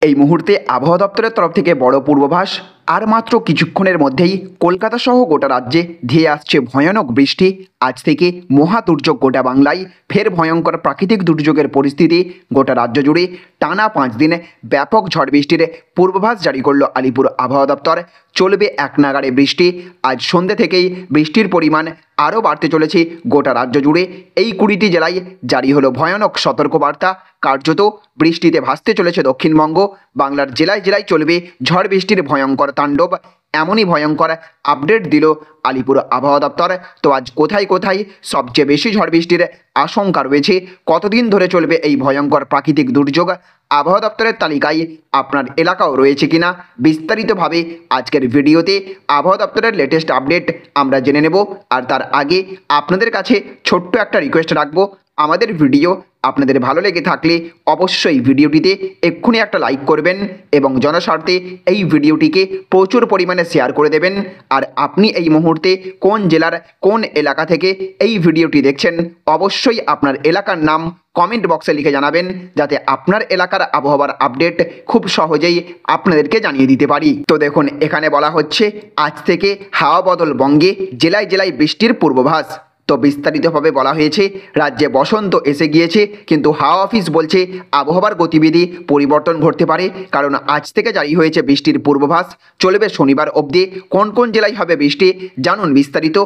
এই মুহূর্তে আবহাওয়া দপ্তরের তরফ থেকে বড় পূর্বাভাস। আর মাত্র কিছুক্ষণের মধ্যেই কলকাতা সহ গোটা রাজ্যে ধেয়ে আসছে ভয়ানক বৃষ্টি। আজ থেকে মহা দুর্যোগ গোটা বাংলায়, ফের ভয়ঙ্কর প্রাকৃতিক দুর্যোগের পরিস্থিতি গোটা রাজ্য জুড়ে। টানা 5 দিন ব্যাপক ঝড় বৃষ্টির পূর্বাভাস জারি করলো আলিপুর আবহাওয়া দপ্তর। চলবে এক নাগাড়ে বৃষ্টি। আজ সন্ধ্যে থেকেই বৃষ্টির পরিমাণ আরও বাড়তে চলেছে গোটা রাজ্য জুড়ে। এই 20টি জেলায় জারি হলো ভয়ানক সতর্কবার্তা। কার্যত বৃষ্টিতে ভাসতে চলেছে দক্ষিণবঙ্গ। বাংলার জেলায় জেলায় চলবে ঝড় বৃষ্টির ভয়ঙ্কর তাণ্ডব। এমনই ভয়ঙ্কর আপডেট দিল আলিপুর আবহাওয়া দপ্তর। তো আজ কোথায় কোথায় সবচেয়ে বেশি ঝড় বৃষ্টির আশঙ্কা রয়েছে, কতদিন ধরে চলবে এই ভয়ঙ্কর প্রাকৃতিক দুর্যোগ, আবহাওয়া দপ্তরের তালিকায় আপনার এলাকাও রয়েছে কিনা, বিস্তারিতভাবে আজকের ভিডিওতে আবহাওয়া দপ্তরের লেটেস্ট আপডেট আমরা জেনে নেব। আর তার আগে আপনাদের কাছে ছোট্ট একটা রিকোয়েস্ট রাখবো, আমাদের ভিডিও আপনাদের ভালো লেগে থাকলে অবশ্যই ভিডিওটিতে এক্ষুনি একটা লাইক করবেন এবং জনস্বার্থে এই ভিডিওটিকে প্রচুর পরিমাণে শেয়ার করে দেবেন। আর আপনি এই মুহূর্তে কোন জেলার কোন এলাকা থেকে এই ভিডিওটি দেখছেন, অবশ্যই আপনার এলাকার নাম কমেন্ট বক্সে লিখে জানাবেন, যাতে আপনার এলাকার আবহাওয়ার আপডেট খুব সহজেই আপনাদেরকে জানিয়ে দিতে পারি। তো দেখুন, এখানে বলা হচ্ছে আজ থেকে হাওয়া বদল বঙ্গে, জেলায় জেলায় বৃষ্টির পূর্বাভাস। তো বিস্তারিতভাবে বলা হয়েছে রাজ্যে বসন্ত এসে গিয়েছে, কিন্তু হাওয়া অফিস বলছে আবহাওয়ার গতিবিধি পরিবর্তন ঘটতে পারে, কারণ আজ থেকে জারি হয়েছে বৃষ্টির পূর্বাভাস। চলবে শনিবার অবধি। কোন কোন জেলায় হবে বৃষ্টি জানুন বিস্তারিত।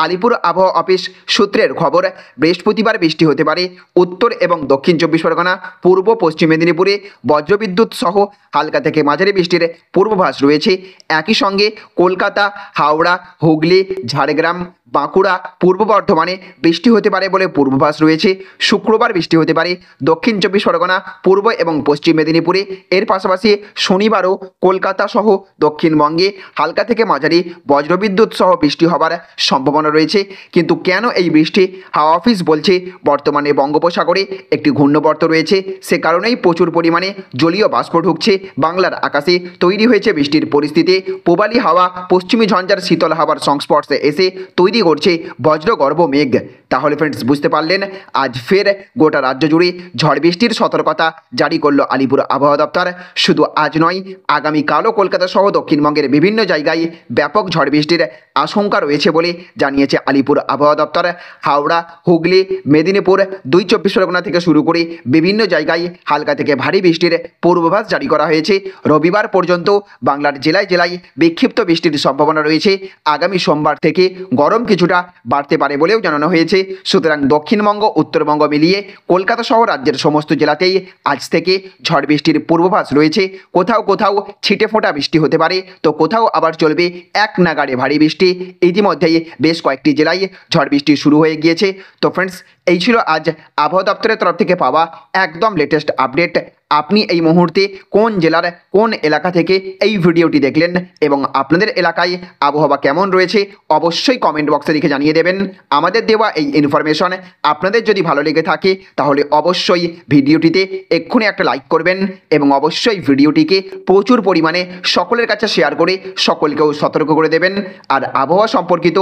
আলিপুর আবহাওয়া অফিস সূত্রের খবর, বৃহস্পতিবার বৃষ্টি হতে পারে উত্তর এবং দক্ষিণ 24 পরগনা, পূর্ব পশ্চিম মেদিনীপুরে বজ্রবিদ্যুৎ সহ হালকা থেকে মাঝারি বৃষ্টির পূর্বাভাস রয়েছে। একই সঙ্গে কলকাতা, হাওড়া, হুগলি, ঝাড়গ্রাম, বাঁকুড়া, পূর্ব বর্ধমানে বৃষ্টি হতে পারে বলে পূর্বাভাস রয়েছে। শুক্রবার বৃষ্টি হতে পারে দক্ষিণ 24 পরগনা, পূর্ব এবং পশ্চিম মেদিনীপুরে। এর পাশাপাশি শনিবারও কলকাতা সহ দক্ষিণবঙ্গে হালকা থেকে মাঝারি বজ্রবিদ্যুৎ সহ বৃষ্টি হবার সম্ভাবনা রয়েছে। কিন্তু কেন এই বৃষ্টি? হাওয়া অফিস বলছে বর্তমানে বঙ্গোপসাগরে একটি ঘূর্ণবর্ত রয়েছে, সে কারণেই প্রচুর পরিমাণে জলীয় বাষ্প ঢুকছে বাংলার আকাশে। তৈরি হয়েছে বৃষ্টির পরিস্থিতি। পূবালি হাওয়া পশ্চিমী ঝঞ্ঝার শীতল হাওয়ার সংস্পর্শে এসে তৈরি করছে বজ্রগর্ভ মেঘ। তাহলে ফ্রেন্ডস, বুঝতে পারলেন, আজ ফের গোটা রাজ্য জুড়ে ঝড় বৃষ্টির সতর্কতা জারি করলো আলিপুর আবহাওয়া দপ্তর। শুধু আজ নয়, আগামীকালও কলকাতা সহ দক্ষিণবঙ্গের বিভিন্ন জায়গায় ব্যাপক ঝড় বৃষ্টির আশঙ্কা রয়েছে বলে জানিয়েছে আলিপুর আবহাওয়া দপ্তর। হাওড়া, হুগলি, মেদিনীপুর, 24 পরগনা থেকে শুরু করে বিভিন্ন জায়গায় হালকা থেকে ভারী বৃষ্টির পূর্বাভাস জারি করা হয়েছে। রবিবার পর্যন্ত বাংলার জেলায় জেলায় বিক্ষিপ্ত বৃষ্টির সম্ভাবনা রয়েছে। আগামী সোমবার থেকে গরম কিছুটা বাড়তে পারে বলেও জানানো হয়েছে। সুতরাং দক্ষিণবঙ্গ উত্তরবঙ্গ মিলিয়ে কলকাতা সহ রাজ্যের সমস্ত জেলাতেই আজ থেকে ঝড় বৃষ্টির পূর্বাভাস রয়েছে। কোথাও কোথাও ছিটে ফোঁটা বৃষ্টি হতে পারে, তো কোথাও আবার চলবে এক নাগাড়ে ভারী বৃষ্টি। ইতিমধ্যেই বেশ কয়েকটি জেলায় ঝড় বৃষ্টি শুরু হয়ে গিয়েছে। তো ফ্রেন্ডস, এই ছিল আজ আবহাওয়া দপ্তরের তরফ থেকে পাওয়া একদম লেটেস্ট আপডেট। আপনি এই মুহূর্তে কোন জেলার কোন এলাকা থেকে এই ভিডিওটি দেখলেন এবং আপনাদের এলাকায় আবহাওয়া কেমন রয়েছে, অবশ্যই কমেন্ট বক্সে লিখে জানিয়ে দেবেন। আমাদের দেওয়া এই ইনফরমেশন আপনাদের যদি ভালো লেগে থাকে, তাহলে অবশ্যই ভিডিওটিতে এক্ষুনি একটা লাইক করবেন এবং অবশ্যই ভিডিওটিকে প্রচুর পরিমাণে সকলের কাছে শেয়ার করে সকলকেও সতর্ক করে দেবেন। আর আবহাওয়া সম্পর্কিত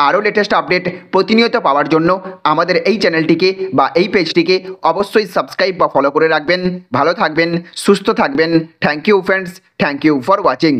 আরও লেটেস্ট আপডেট প্রতিনিয়ত পাওয়ার জন্য আমাদের এই চ্যানেলটিকে বা এই পেজটিকে অবশ্যই সাবস্ক্রাইব বা ফলো করে রাখবেন। ভালো থাকবেন, সুস্থ থাকবেন। Thank you friends, thank you for watching.